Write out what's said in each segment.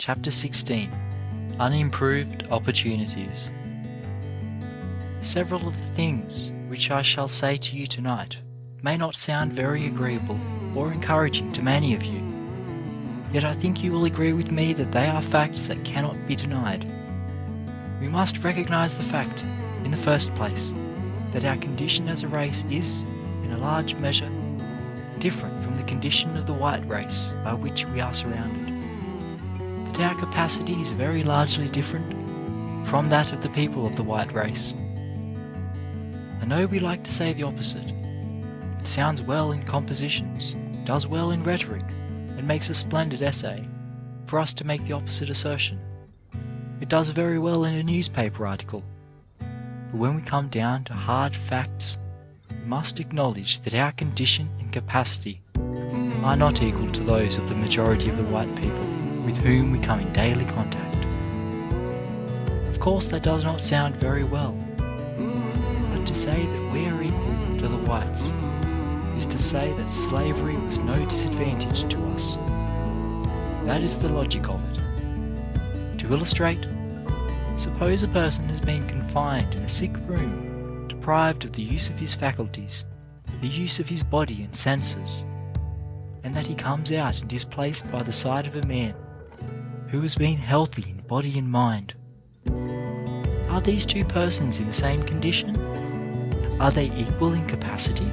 Chapter 16 Unimproved Opportunities. Several of the things which I shall say to you tonight may not sound very agreeable or encouraging to many of you, yet I think you will agree with me that they are facts that cannot be denied. We must recognize the fact, in the first place, that our condition as a race is, in a large measure, different from the condition of the white race by which we are surrounded. That our capacity is very largely different from that of the people of the white race. I know we like to say the opposite. It sounds well in compositions, does well in rhetoric, and makes a splendid essay for us to make the opposite assertion. It does very well in a newspaper article. But when we come down to hard facts, we must acknowledge that our condition and capacity are not equal to those of the majority of the white people with whom we come in daily contact. Of course, that does not sound very well, but to say that we are equal to the whites is to say that slavery was no disadvantage to us. That is the logic of it. To illustrate, suppose a person has been confined in a sick room, deprived of the use of his faculties, the use of his body and senses, and that he comes out and is placed by the side of a man who has been healthy in body and mind. Are these two persons in the same condition? Are they equal in capacity?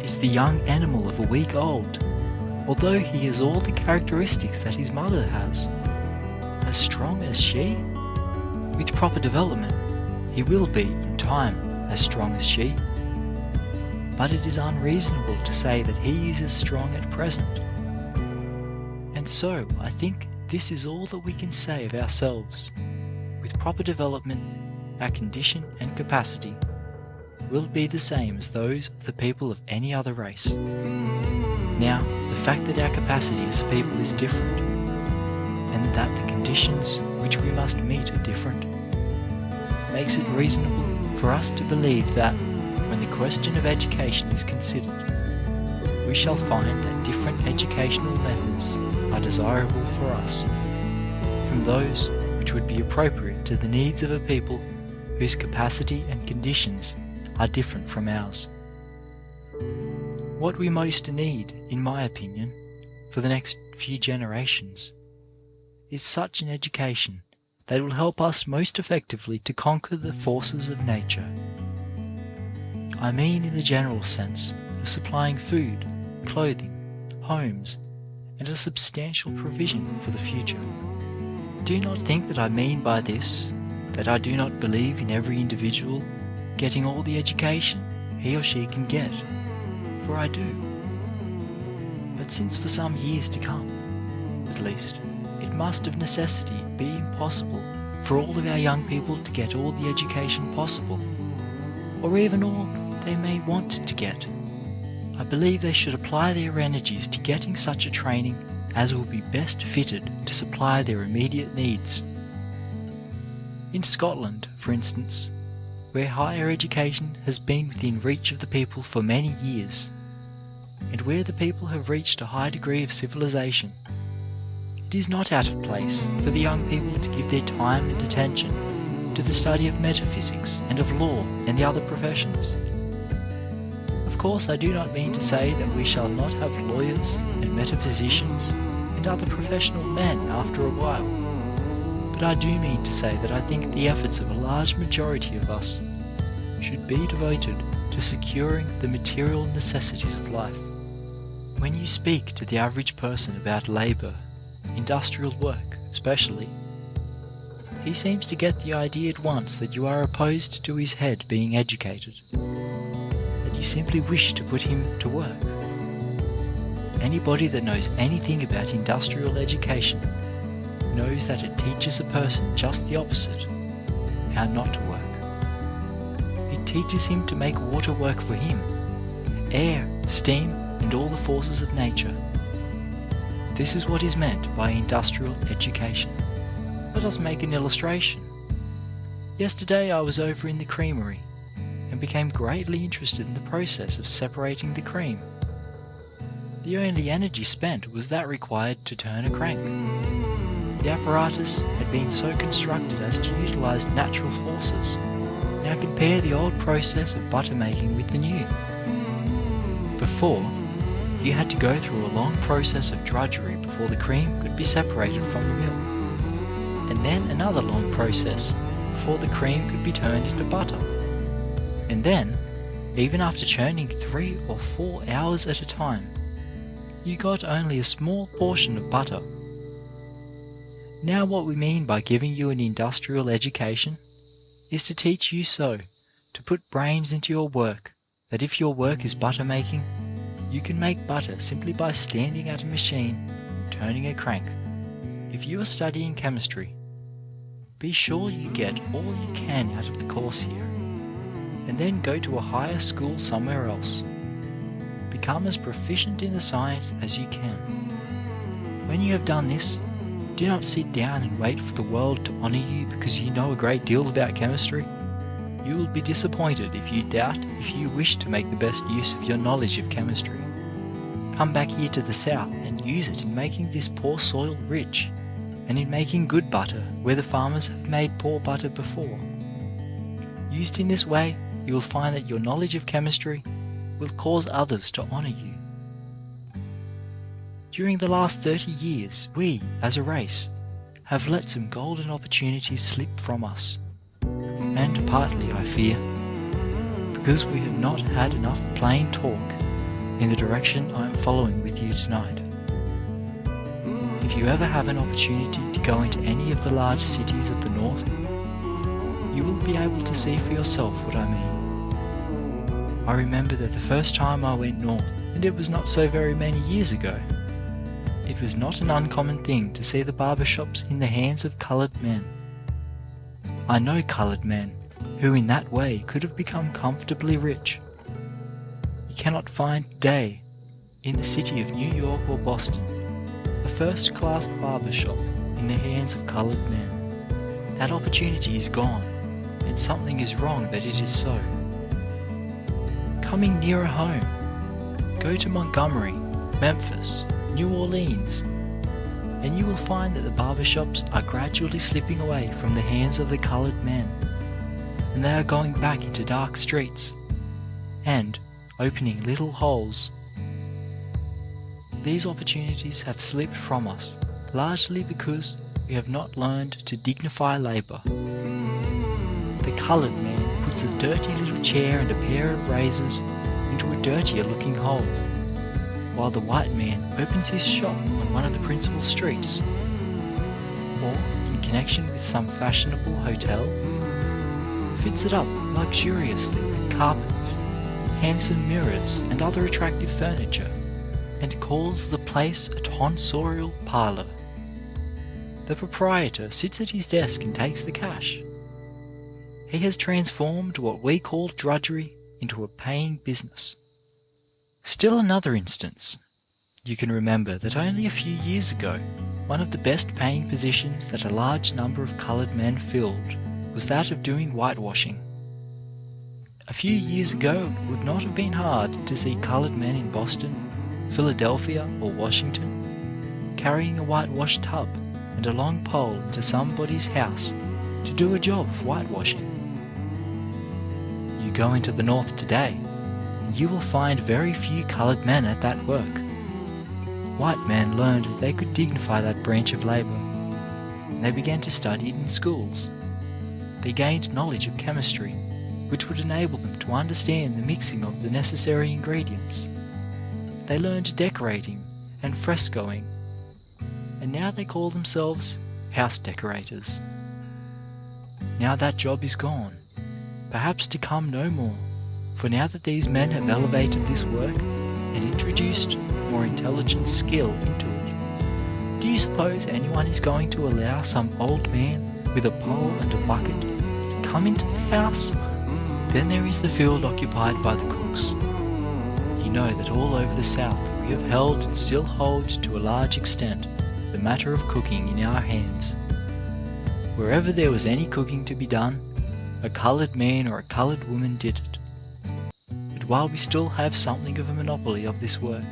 Is the young animal of a week old, although he has all the characteristics that his mother has, as strong as she? With proper development, he will be, in time, as strong as she. But it is unreasonable to say that he is as strong at present. And so, I think this is all that we can say of ourselves. With proper development, our condition and capacity will be the same as those of the people of any other race. Now, the fact that our capacity as a people is different, and that the conditions which we must meet are different, makes it reasonable for us to believe that, when the question of education is considered, we shall find that different educational methods are desirable for us from those which would be appropriate to the needs of a people whose capacity and conditions are different from ours. What we most need, in my opinion, for the next few generations, is such an education that will help us most effectively to conquer the forces of nature. I mean in the general sense of supplying food, clothing, homes, and a substantial provision for the future. Do not think that I mean by this that I do not believe in every individual getting all the education he or she can get, for I do. But since for some years to come, at least, it must of necessity be impossible for all of our young people to get all the education possible, or even all they may want to get, I believe they should apply their energies to getting such a training as will be best fitted to supply their immediate needs. In Scotland, for instance, where higher education has been within reach of the people for many years, and where the people have reached a high degree of civilization, it is not out of place for the young people to give their time and attention to the study of metaphysics and of law and the other professions. Of course, I do not mean to say that we shall not have lawyers and metaphysicians and other professional men after a while, but I do mean to say that I think the efforts of a large majority of us should be devoted to securing the material necessities of life. When you speak to the average person about labour, industrial work especially, he seems to get the idea at once that you are opposed to his head being educated, that you simply wish to put him to work. Anybody that knows anything about industrial education knows that it teaches a person just the opposite, how not to work. It teaches him to make water work for him, air, steam, and all the forces of nature. This is what is meant by industrial education. Let us make an illustration. Yesterday I was over in the creamery and became greatly interested in the process of separating the cream. The only energy spent was that required to turn a crank. The apparatus had been so constructed as to utilize natural forces. Now compare the old process of butter making with the new. Before, you had to go through a long process of drudgery before the cream could be separated from the milk, and then another long process before the cream could be turned into butter. And then, even after churning 3 or 4 hours at a time, you got only a small portion of butter. Now what we mean by giving you an industrial education is to teach you to put brains into your work, that if your work is butter making, you can make butter simply by standing at a machine, turning a crank. If you are studying chemistry, be sure you get all you can out of the course here, and then go to a higher school somewhere else. Become as proficient in the science as you can. When you have done this, do not sit down and wait for the world to honour you because you know a great deal about chemistry. You will be disappointed if you doubt if you wish to make the best use of your knowledge of chemistry. Come back here to the south and use it in making this poor soil rich, and in making good butter where the farmers have made poor butter before. Used in this way, you will find that your knowledge of chemistry will cause others to honour you. During the last 30 years, we, as a race, have let some golden opportunities slip from us. And partly, I fear, because we have not had enough plain talk in the direction I am following with you tonight. If you ever have an opportunity to go into any of the large cities of the north, you will be able to see for yourself what I mean. I remember that the first time I went north, and it was not so very many years ago, it was not an uncommon thing to see the barber shops in the hands of coloured men. I know coloured men who in that way could have become comfortably rich. You cannot find today, in the city of New York or Boston, a first-class barber shop in the hands of coloured men. That opportunity is gone, and something is wrong that it is so. Coming nearer home, go to Montgomery, Memphis, New Orleans, and you will find that the barber shops are gradually slipping away from the hands of the coloured men, and they are going back into dark streets and opening little holes. These opportunities have slipped from us, largely because we have not learned to dignify labour. The coloured man puts a dirty little chair and a pair of razors into a dirtier looking hole, while the white man opens his shop on one of the principal streets, or in connection with some fashionable hotel, fits it up luxuriously with carpets, handsome mirrors and other attractive furniture, and calls the place a tonsorial parlour. The proprietor sits at his desk and takes the cash. He has transformed what we call drudgery into a paying business. Still another instance. You can remember that only a few years ago, one of the best paying positions that a large number of coloured men filled was that of doing whitewashing. A few years ago it would not have been hard to see coloured men in Boston, Philadelphia or Washington carrying a whitewash tub and a long pole into somebody's house to do a job of whitewashing. You go into the north today, and you will find very few coloured men at that work. White men learned that they could dignify that branch of labour, and they began to study it in schools. They gained knowledge of chemistry, which would enable them to understand the mixing of the necessary ingredients. They learned decorating and frescoing, and now they call themselves house decorators. Now that job is gone, perhaps to come no more, for now that these men have elevated this work and introduced more intelligent skill into it, do you suppose anyone is going to allow some old man with a pole and a bucket to come into the house? Then there is the field occupied by the cooks. You know that all over the South we have held and still hold to a large extent the matter of cooking in our hands. Wherever there was any cooking to be done, a coloured man or a coloured woman did it. But while we still have something of a monopoly of this work,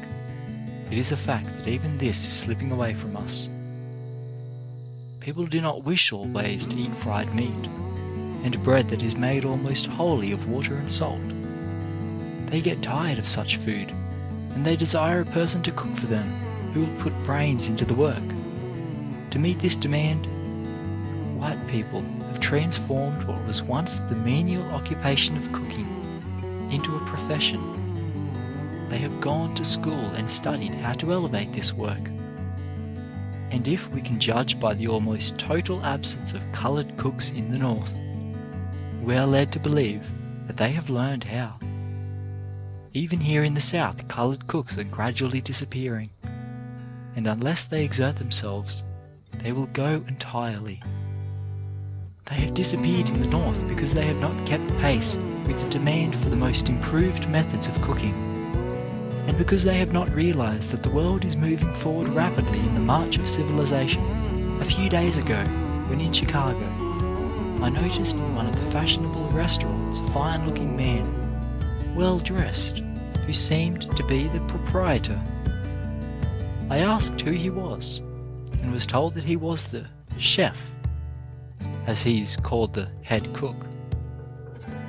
it is a fact that even this is slipping away from us. People do not wish always to eat fried meat, and bread that is made almost wholly of water and salt. They get tired of such food, and they desire a person to cook for them who will put brains into the work. To meet this demand, white people have transformed what was once the menial occupation of cooking into a profession. They have gone to school and studied how to elevate this work. And if we can judge by the almost total absence of coloured cooks in the North, we are led to believe that they have learned how. Even here in the South, coloured cooks are gradually disappearing, and unless they exert themselves, they will go entirely. They have disappeared in the North because they have not kept pace with the demand for the most improved methods of cooking, and because they have not realised that the world is moving forward rapidly in the march of civilization. A few days ago, when in Chicago, I noticed in one of the fashionable restaurants a fine-looking man, well-dressed, who seemed to be the proprietor. I asked who he was, and was told that he was the chef, as he's called the head cook.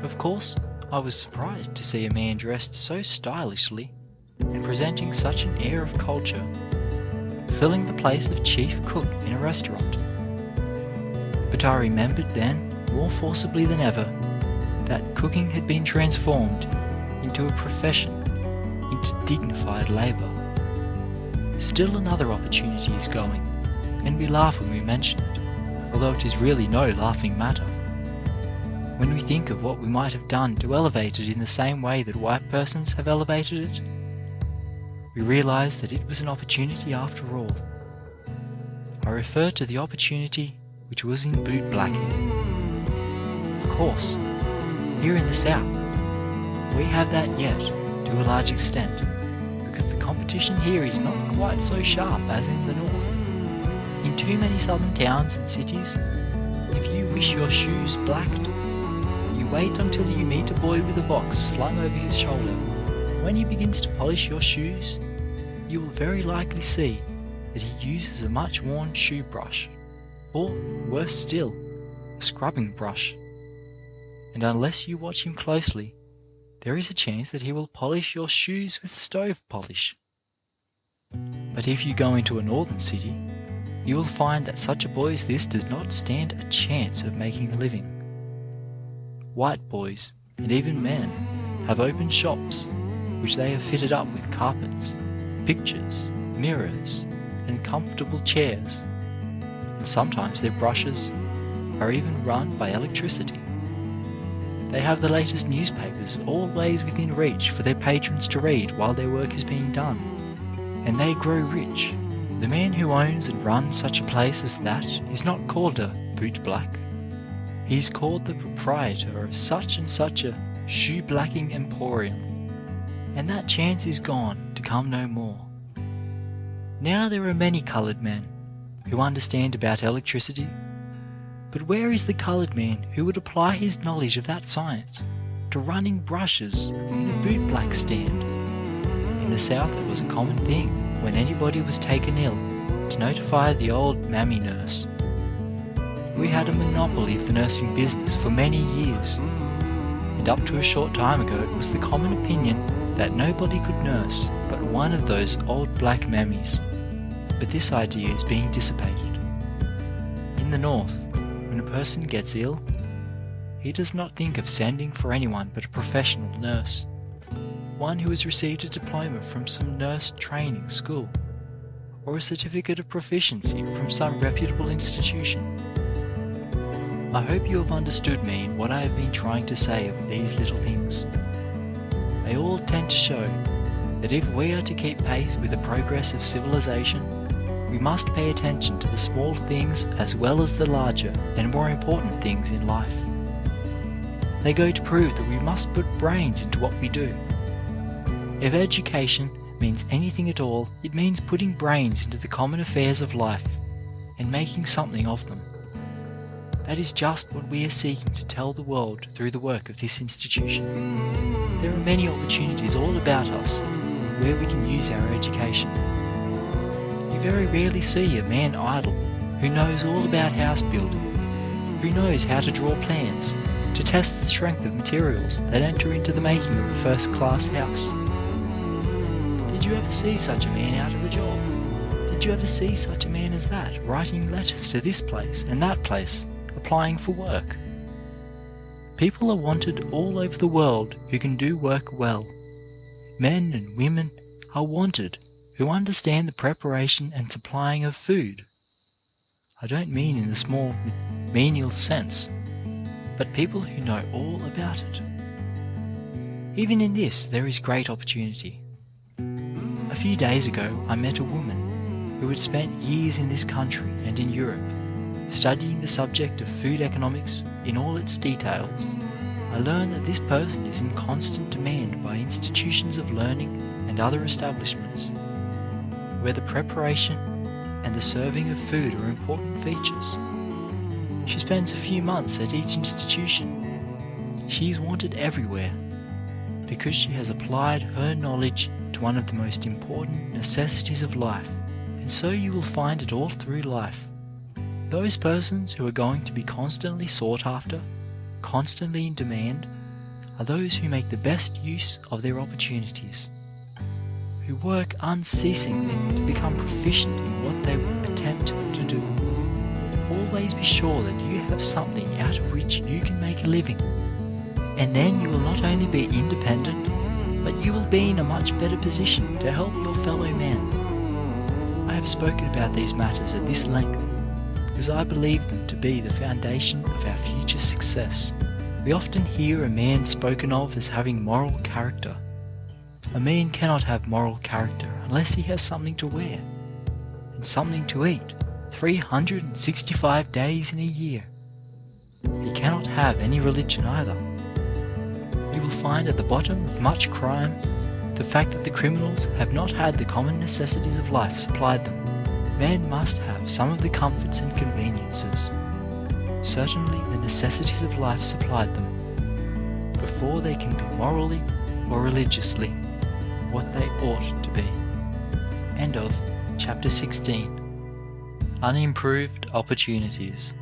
Of course, I was surprised to see a man dressed so stylishly and presenting such an air of culture, filling the place of chief cook in a restaurant. But I remembered then, more forcibly than ever, that cooking had been transformed into a profession, into dignified labour. Still another opportunity is going, and we laugh when we mention it, although it is really no laughing matter. When we think of what we might have done to elevate it in the same way that white persons have elevated it, we realise that it was an opportunity after all. I refer to the opportunity which was in boot blacking. Of course, here in the South, we have that yet, to a large extent, because the competition here is not quite so sharp as in the North. In too many southern towns and cities, if you wish your shoes blacked, you wait until you meet a boy with a box slung over his shoulder. When he begins to polish your shoes, you will very likely see that he uses a much worn shoe brush, or worse still, a scrubbing brush. And unless you watch him closely, there is a chance that he will polish your shoes with stove polish. But if you go into a northern city, you will find that such a boy as this does not stand a chance of making a living. White boys, and even men, have opened shops which they have fitted up with carpets, pictures, mirrors, and comfortable chairs, and sometimes their brushes are even run by electricity. They have the latest newspapers always within reach for their patrons to read while their work is being done, and they grow rich. The man who owns and runs such a place as that is not called a boot black. He is called the proprietor of such and such a shoe blacking emporium, and that chance is gone to come no more. Now there are many coloured men who understand about electricity, but where is the coloured man who would apply his knowledge of that science to running brushes in a boot black stand? In the South it was a common thing when anybody was taken ill to notify the old mammy nurse. We had a monopoly of the nursing business for many years, and up to a short time ago it was the common opinion that nobody could nurse but one of those old black mammies. But this idea is being dissipated. In the North, when a person gets ill, he does not think of sending for anyone but a professional nurse, one who has received a diploma from some nurse training school, or a certificate of proficiency from some reputable institution. I hope you have understood me in what I have been trying to say of these little things. They all tend to show that if we are to keep pace with the progress of civilization, we must pay attention to the small things as well as the larger and more important things in life. They go to prove that we must put brains into what we do. If education means anything at all, it means putting brains into the common affairs of life and making something of them. That is just what we are seeking to tell the world through the work of this institution. There are many opportunities all about us where we can use our education. You very rarely see a man idle who knows all about house building, who knows how to draw plans, to test the strength of materials that enter into the making of a first-class house. Did you ever see such a man out of a job? Did you ever see such a man as that, writing letters to this place and that place, applying for work? People are wanted all over the world who can do work well. Men and women are wanted who understand the preparation and supplying of food. I don't mean in the small, menial sense, but people who know all about it. Even in this, there is great opportunity. A few days ago, I met a woman who had spent years in this country and in Europe, studying the subject of food economics in all its details. I learned that this person is in constant demand by institutions of learning and other establishments, where the preparation and the serving of food are important features. She spends a few months at each institution. She is wanted everywhere because she has applied her knowledge to one of the most important necessities of life, and so you will find it all through life. Those persons who are going to be constantly sought after, constantly in demand, are those who make the best use of their opportunities, who work unceasingly to become proficient in what they attempt to do. Always be sure that you have something out of which you can make a living, and then you will not only be independent, but you will be in a much better position to help your fellow man. I have spoken about these matters at this length because I believe them to be the foundation of our future success. We often hear a man spoken of as having moral character. A man cannot have moral character unless he has something to wear and something to eat 365 days in a year. He cannot have any religion either. You will find at the bottom of much crime the fact that the criminals have not had the common necessities of life supplied them. Men must have some of the comforts and conveniences, certainly the necessities of life supplied them, before they can be morally or religiously what they ought to be. End of chapter 16. Unimproved opportunities.